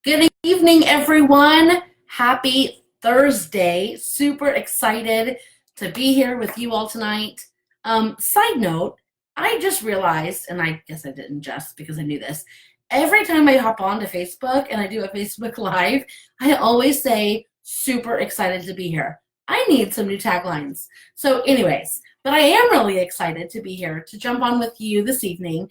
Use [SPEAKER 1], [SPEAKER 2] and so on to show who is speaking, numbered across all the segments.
[SPEAKER 1] Good evening, everyone. Happy Thursday. Super excited to be here with you all tonight. Side note, I just realized, and I guess I didn't just because I knew this, every time I hop onto Facebook and I do a Facebook Live, I always say, super excited to be here. I need some new taglines. So, anyways, but I am really excited to be here to jump on with you this evening.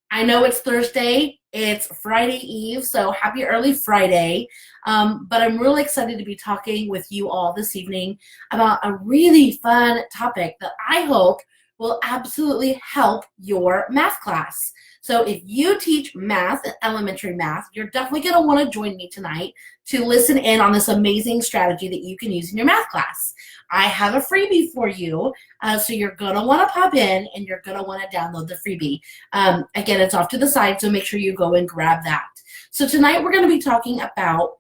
[SPEAKER 1] I know it's Thursday, it's Friday Eve, so happy early Friday. But I'm really excited to be talking with you all this evening about a really fun topic that I hope will absolutely help your math class. So if you teach math, elementary math, you're definitely going to want to join me tonight to listen in on this amazing strategy that you can use in your math class. I have a freebie for you, so you're going to want to pop in and you're going to want to download the freebie. Again, it's off to the side, so make sure you go and grab that. So tonight we're going to be talking about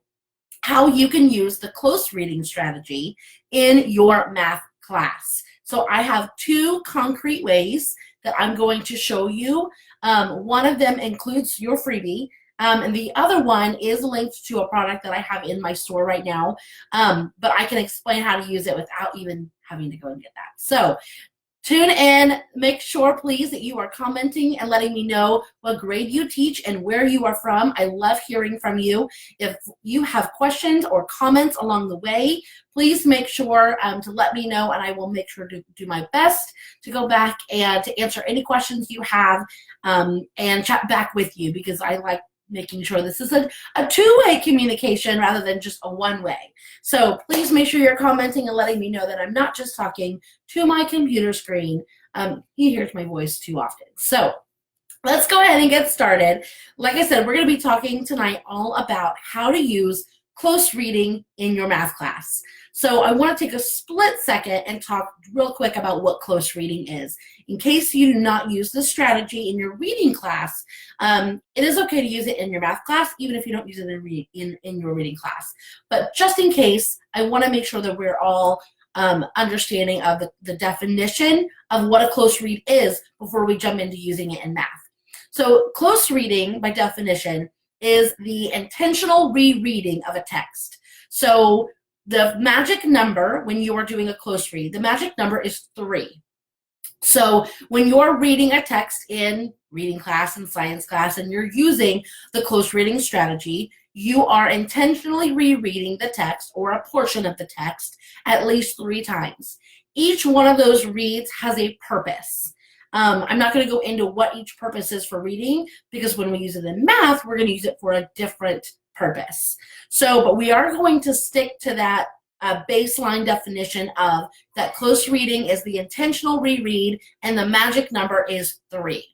[SPEAKER 1] how you can use the close reading strategy in your math class. So I have two concrete ways that I'm going to show you. One of them includes your freebie, and the other one is linked to a product that I have in my store right now, but I can explain how to use it without even having to go and get that. So tune in. Make sure, please, that you are commenting and letting me know what grade you teach and where you are from. I love hearing from you. If you have questions or comments along the way, please make sure to let me know, and I will make sure to do my best to go back and to answer any questions you have and chat back with you, because I like making sure this is a two-way communication rather than just a one-way. So please make sure you're commenting and letting me know that I'm not just talking to my computer screen. He hears my voice too often. So let's go ahead and get started. Like I said, we're going to be talking tonight all about how to use close reading in your math class. So I want to take a split second and talk real quick about what close reading is. In case you do not use this strategy in your reading class, it is okay to use it in your math class, even if you don't use it in your reading class. But just in case, I want to make sure that we're all understanding of the definition of what a close read is before we jump into using it in math. So close reading, by definition, is the intentional rereading of a text. So the magic number when you are doing a close read, the magic number is 3. So when you're reading a text in reading class and science class and you're using the close reading strategy, you are intentionally rereading the text or a portion of the text at least 3 times. Each one of those reads has a purpose. I'm not going to go into what each purpose is for reading, because when we use it in math, we're going to use it for a different purpose. So, but we are going to stick to that baseline definition of that close reading is the intentional reread, and the magic number is 3.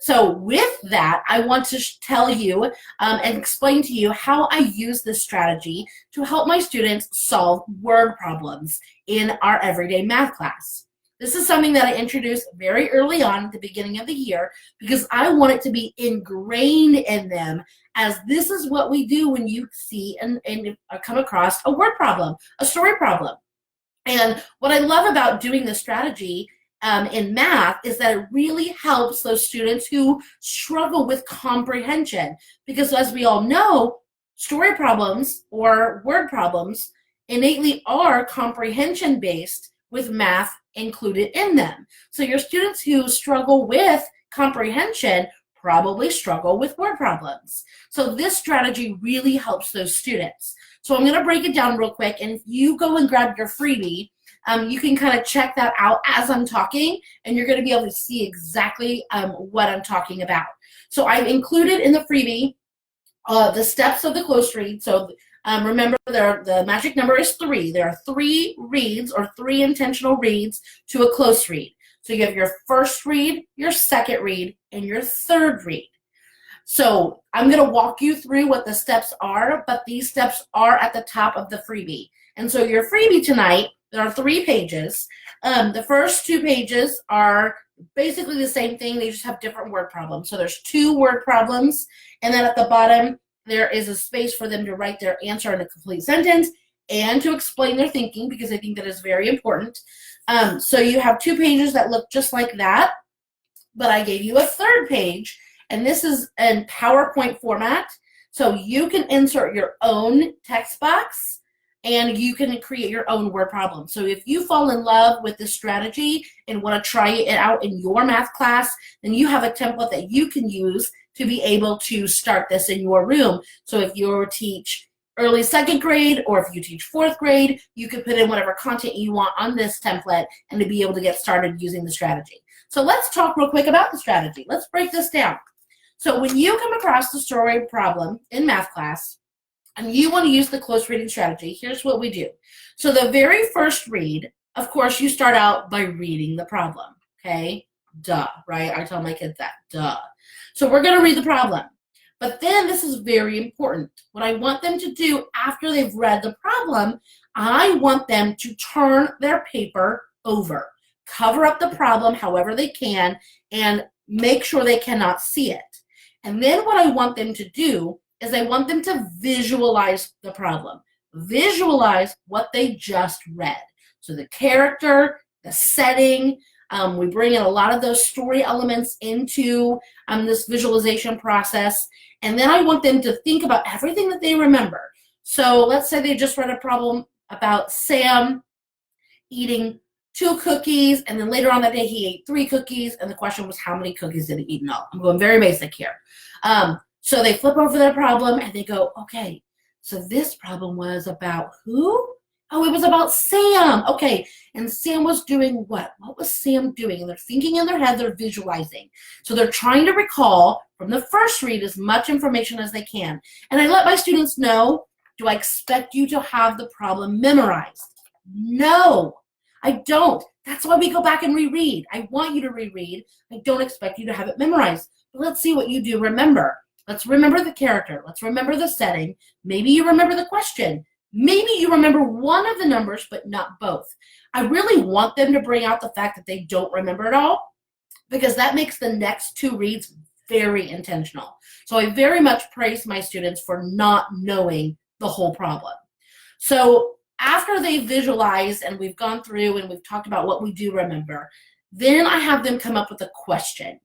[SPEAKER 1] So with that, I want to tell you and explain to you how I use this strategy to help my students solve word problems in our everyday math class. This is something that I introduced very early on at the beginning of the year because I want it to be ingrained in them, as this is what we do when you see and come across a word problem, a story problem. And what I love about doing this strategy in math is that it really helps those students who struggle with comprehension, because as we all know, story problems or word problems innately are comprehension based with math included in them. So your students who struggle with comprehension probably struggle with word problems. So this strategy really helps those students. So I'm going to break it down real quick, and if you go and grab your freebie, you can kind of check that out as I'm talking, and you're going to be able to see exactly what I'm talking about. So I've included in the freebie the steps of the close read. So remember, the magic number is 3. There are 3 reads or 3 intentional reads to a close read. So you have your first read, your second read, and your third read. So I'm going to walk you through what the steps are, but these steps are at the top of the freebie. And so your freebie tonight, there are 3 pages. The first 2 pages are basically the same thing. They just have different word problems. So there's 2 word problems, and then at the bottom, there is a space for them to write their answer in a complete sentence and to explain their thinking, because I think that is very important. So you have 2 pages that look just like that, but I gave you a third page, and this is in PowerPoint format. So you can insert your own text box and you can create your own word problem. So if you fall in love with this strategy and want to try it out in your math class, then you have a template that you can use to be able to start this in your room. So if you teach early second grade or if you teach fourth grade, you can put in whatever content you want on this template and to be able to get started using the strategy. So let's talk real quick about the strategy. Let's break this down. So when you come across the story problem in math class and you want to use the close reading strategy, here's what we do. So the very first read, of course, you start out by reading the problem, okay? Duh, right? I tell my kids that, duh. So we're going to read the problem. But then this is very important. What I want them to do after they've read the problem, I want them to turn their paper over. Cover up the problem however they can and make sure they cannot see it. And then what I want them to do is I want them to visualize the problem. Visualize what they just read. So the character, the setting, we bring in a lot of those story elements into this visualization process. And then I want them to think about everything that they remember. So let's say they just read a problem about Sam eating 2 cookies, and then later on that day he ate 3 cookies, and the question was how many cookies did he eat in all? I'm going very basic here. So they flip over their problem and they go, okay, so this problem was about who? Oh, it was about Sam. Okay, and Sam was doing what? What was Sam doing? And they're thinking in their head, they're visualizing. So they're trying to recall from the first read as much information as they can. And I let my students know, do I expect you to have the problem memorized? No, I don't. That's why we go back and reread. I want you to reread. I don't expect you to have it memorized. But let's see what you do remember. Let's remember the character. Let's remember the setting. Maybe you remember the question. Maybe you remember one of the numbers, but not both. I really want them to bring out the fact that they don't remember it all because that makes the next 2 reads very intentional. So I very much praise my students for not knowing the whole problem. So after they visualize and we've gone through and we've talked about what we do remember, then I have them come up with a question.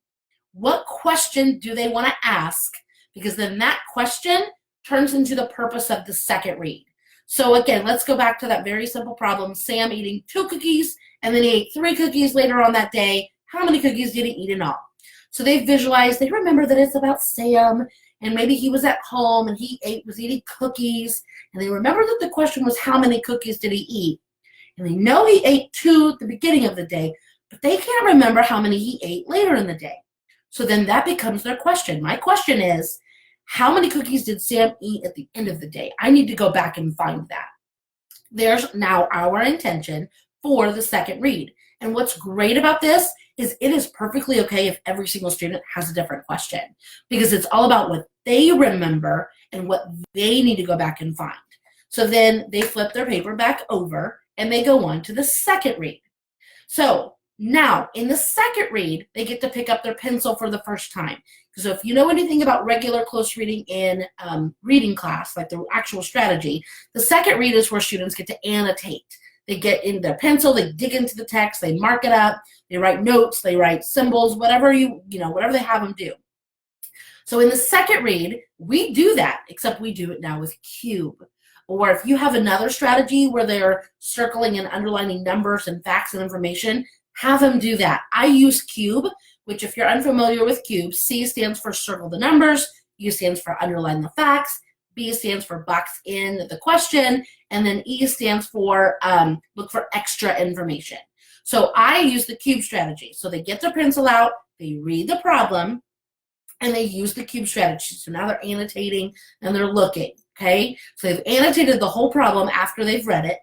[SPEAKER 1] What question do they want to ask? Because then that question turns into the purpose of the second read. So again, let's go back to that very simple problem. Sam eating 2 cookies, and then he ate 3 cookies later on that day. How many cookies did he eat in all? So they visualize, they remember that it's about Sam, and maybe he was at home and he was eating cookies, and they remember that the question was how many cookies did he eat? And they know he ate 2 at the beginning of the day, but they can't remember how many he ate later in the day. So then that becomes their question. My question is, how many cookies did Sam eat at the end of the day? I need to go back and find that. There's now our intention for the second read. And what's great about this is it is perfectly okay if every single student has a different question because it's all about what they remember and what they need to go back and find. So then they flip their paper back over and they go on to the second read. So now, in the second read, they get to pick up their pencil for the first time. So if you know anything about regular close reading in reading class, like the actual strategy, the second read is where students get to annotate. They get in their pencil, they dig into the text, they mark it up, they write notes, they write symbols, whatever whatever they have them do. So in the second read, we do that, except we do it now with Cube. Or if you have another strategy where they're circling and underlining numbers and facts and information, have them do that. I use Cube, which if you're unfamiliar with Cube, C stands for circle the numbers, U stands for underline the facts, B stands for box in the question, and then E stands for look for extra information. So I use the Cube strategy. So they get their pencil out, they read the problem, and they use the Cube strategy. So now they're annotating and they're looking, okay? So they've annotated the whole problem after they've read it.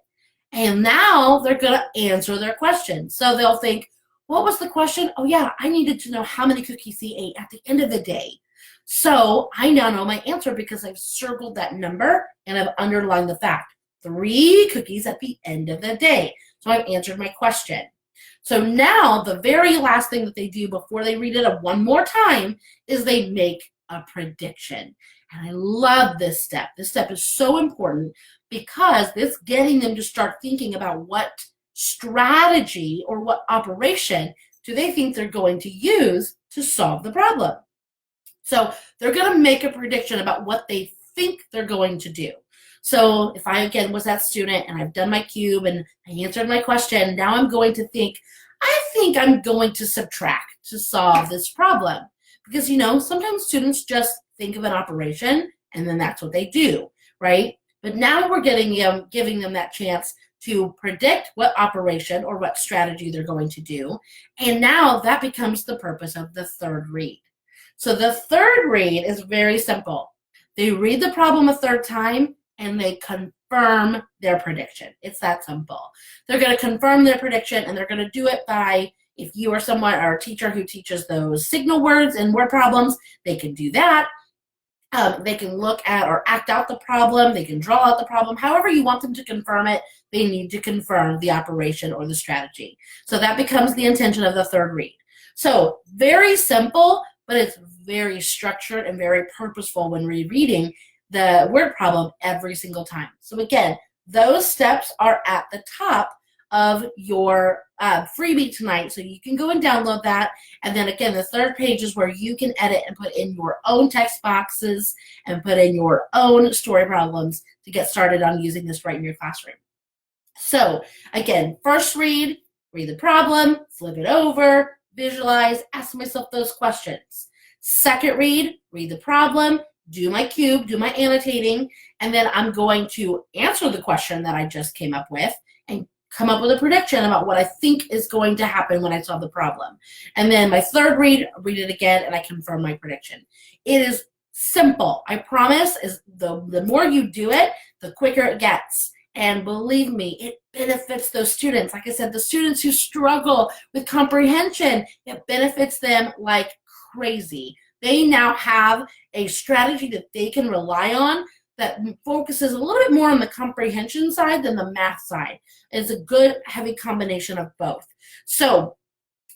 [SPEAKER 1] And now they're going to answer their question. So they'll think, what was the question? Oh, yeah, I needed to know how many cookies he ate at the end of the day. So I now know my answer because I've circled that number and I've underlined the fact. 3 cookies at the end of the day. So I've answered my question. So now the very last thing that they do before they read it one more time is they make a prediction. And I love this step. This step is so important because it's getting them to start thinking about what strategy or what operation do they think they're going to use to solve the problem. So they're going to make a prediction about what they think they're going to do. So if I, again, was that student and I've done my cube and I answered my question, now I'm going to think, I think I'm going to subtract to solve this problem. Because, sometimes students just think of an operation and then that's what they do, right? But now we're giving them that chance to predict what operation or what strategy they're going to do. And now that becomes the purpose of the third read. So the third read is very simple. They read the problem a third time and they confirm their prediction. It's that simple. They're going to confirm their prediction and they're going to do it by, if you are someone or a teacher who teaches those signal words and word problems, they can do that. They can look at or act out the problem. They can draw out the problem. However you want them to confirm it, they need to confirm the operation or the strategy. So that becomes the intention of the third read. So very simple, but it's very structured and very purposeful when rereading the word problem every single time. So again, those steps are at the top of your freebie tonight, so you can go and download that. And then again, the third page is where you can edit and put in your own text boxes and put in your own story problems to get started on using this right in your classroom. So again, first read the problem, flip it over, visualize, ask myself those questions. Second read the problem, do my cube, do my annotating, and then I'm going to answer the question that I just came up with and come up with a prediction about what I think is going to happen when I solve the problem. And then my third read it again, and I confirm my prediction. It is simple. I promise, is the more you do it, the quicker it gets. And believe me, it benefits those students. Like I said, the students who struggle with comprehension, it benefits them like crazy. They now have a strategy that they can rely on that focuses a little bit more on the comprehension side than the math side. It's a good, heavy combination of both. So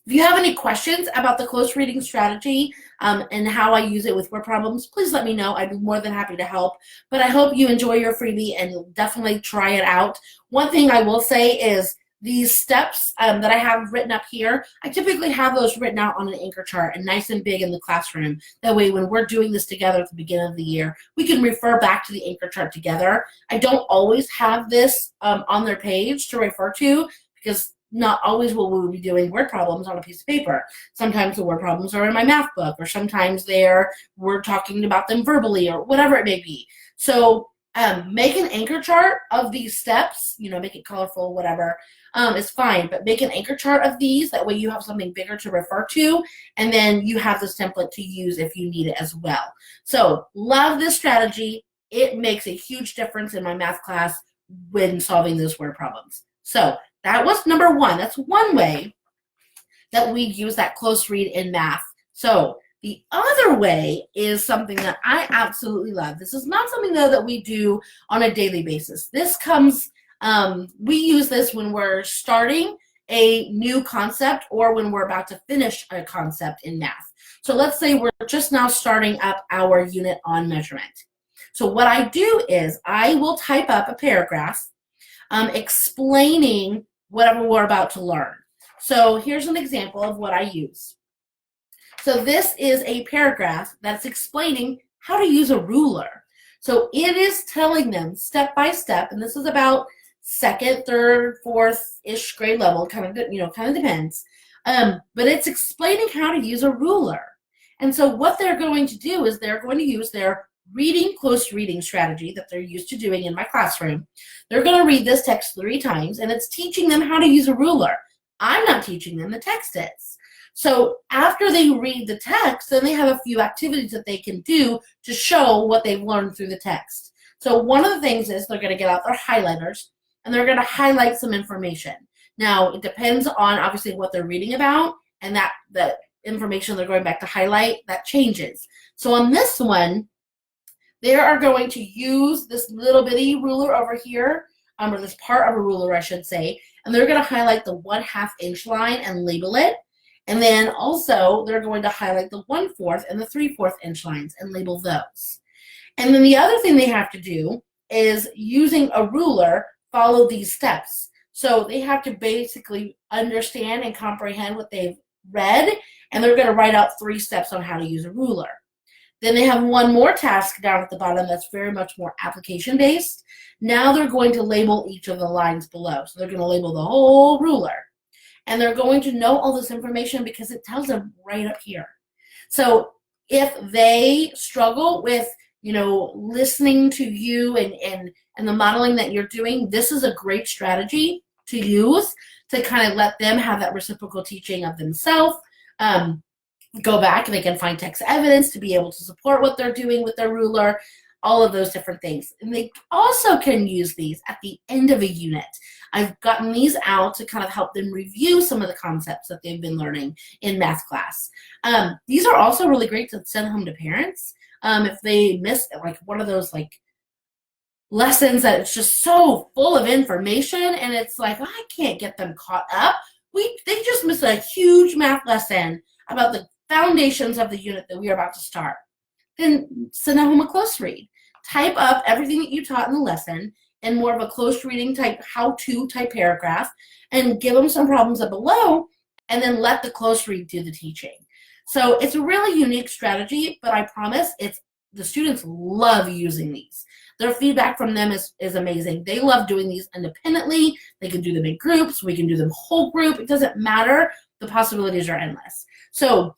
[SPEAKER 1] if you have any questions about the close reading strategy and how I use it with word problems, please let me know. I'd be more than happy to help. But I hope you enjoy your freebie and definitely try it out. One thing I will say is these steps that I have written up here, I typically have those written out on an anchor chart and nice and big in the classroom. That way, when we're doing this together at the beginning of the year, we can refer back to the anchor chart together. I don't always have this on their page to refer to because not always will we be doing word problems on a piece of paper. Sometimes the word problems are in my math book, or sometimes we're talking about them verbally, or whatever it may be. So make an anchor chart of these steps, make it colorful, whatever, it's fine, but make an anchor chart of these. That way you have something bigger to refer to, and then you have this template to use if you need it as well. So love this strategy. It makes a huge difference in my math class when solving those word problems. So that was number one. That's one way that we use that close read in math. So the other way is something that I absolutely love. This is not something, though, that we do on a daily basis. This comes, we use this when we're starting a new concept or when we're about to finish a concept in math. So let's say we're just now starting up our unit on measurement. So what I do is I will type up a paragraph explaining whatever we're about to learn. So here's an example of what I use. So this is a paragraph that's explaining how to use a ruler. So it is telling them step by step, and this is about second, third, fourth-ish grade level, kind of depends. But it's explaining how to use a ruler. And so what they're going to do is they're going to use their close reading strategy that they're used to doing in my classroom. They're going to read this text 3 times, and it's teaching them how to use a ruler. I'm not teaching them, the text is. So after they read the text, then they have a few activities that they can do to show what they've learned through the text. So one of the things is they're going to get out their highlighters, and they're going to highlight some information. Now, it depends on, obviously, what they're reading about, and that information they're going back to highlight, that changes. So on this one, they are going to use this little bitty ruler over here, or this part of a ruler, I should say, and they're going to highlight the 1/2 inch line and label it. And then also they're going to highlight the 1/4 and the 3/4 inch lines and label those. And then the other thing they have to do is, using a ruler, follow these steps. So they have to basically understand and comprehend what they've read, and they're going to write out 3 steps on how to use a ruler. Then they have one more task down at the bottom that's very much more application-based. Now they're going to label each of the lines below. So they're going to label the whole ruler. And they're going to know all this information because it tells them right up here. So if they struggle with, listening to you and the modeling that you're doing, this is a great strategy to use to kind of let them have that reciprocal teaching of themselves. Go back and they can find text evidence to be able to support what they're doing with their ruler, all of those different things. And they also can use these at the end of a unit. I've gotten these out to kind of help them review some of the concepts that they've been learning in math class. These are also really great to send home to parents if they missed like one of those like lessons that it's just so full of information and it's like, I can't get them caught up. They just missed a huge math lesson about the foundations of the unit that we are about to start. Then send home a close read. Type up everything that you taught in the lesson in more of a close reading type, how-to type paragraph, and give them some problems up below, and then let the close read do the teaching. So it's a really unique strategy, but I promise the students love using these. Their feedback from them is amazing. They love doing these independently. They can do them in groups. We can do them whole group. It doesn't matter. The possibilities are endless. So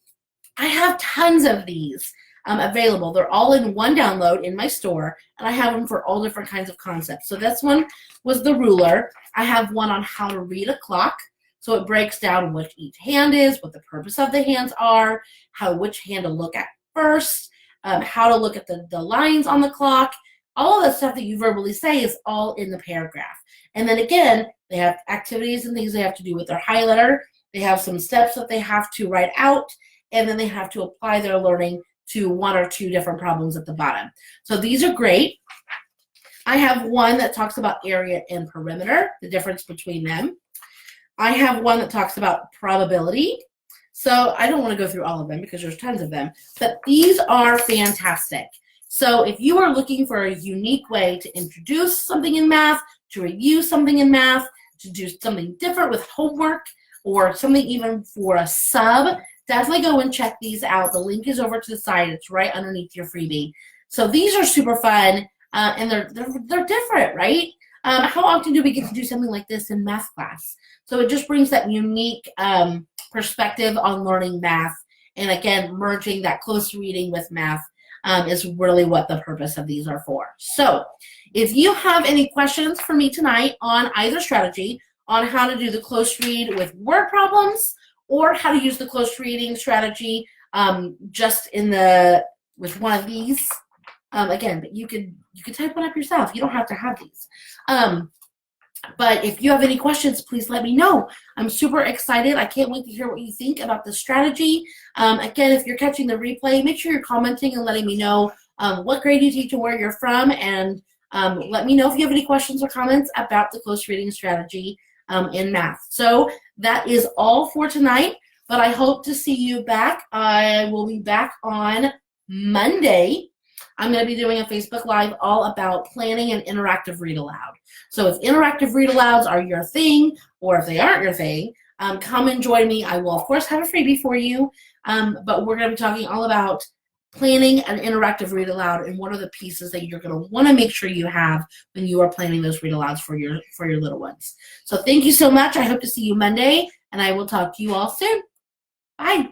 [SPEAKER 1] I have tons of these available. They're all in one download in my store, and I have them for all different kinds of concepts. So this one was the ruler. I have one on how to read a clock. So it breaks down what each hand is, what the purpose of the hands are, which hand to look at first, how to look at the lines on the clock. All of the stuff that you verbally say is all in the paragraph. And then again, they have activities and things they have to do with their highlighter. They have some steps that they have to write out, and then they have to apply their learning to one or two different problems at the bottom. So these are great. I have one that talks about area and perimeter, the difference between them. I have one that talks about probability. So I don't want to go through all of them because there's tons of them, but these are fantastic. So if you are looking for a unique way to introduce something in math, to review something in math, to do something different with homework, or something even for a sub, definitely go and check these out. The link is over to the side. It's right underneath your freebie. So these are super fun, and they're different, right? How often do we get to do something like this in math class? So it just brings that unique perspective on learning math. And again, merging that close reading with math is really what the purpose of these are for. So if you have any questions for me tonight on either strategy, on how to do the close read with word problems, or how to use the close reading strategy just with one of these. Again, but you could type one up yourself. You don't have to have these. But if you have any questions, please let me know. I'm super excited. I can't wait to hear what you think about the strategy. Again, if you're catching the replay, make sure you're commenting and letting me know what grade you teach and where you're from, and let me know if you have any questions or comments about the close reading strategy in math. So that is all for tonight, but I hope to see you back. I will be back on Monday. I'm going to be doing a Facebook Live all about planning an interactive read aloud. So if interactive read alouds are your thing, or if they aren't your thing, come and join me. I will, of course, have a freebie for you, but we're going to be talking all about planning an interactive read aloud and what are the pieces that you're going to want to make sure you have when you are planning those read alouds for your little ones. So thank you so much. I hope to see you Monday, and I will talk to you all soon. Bye.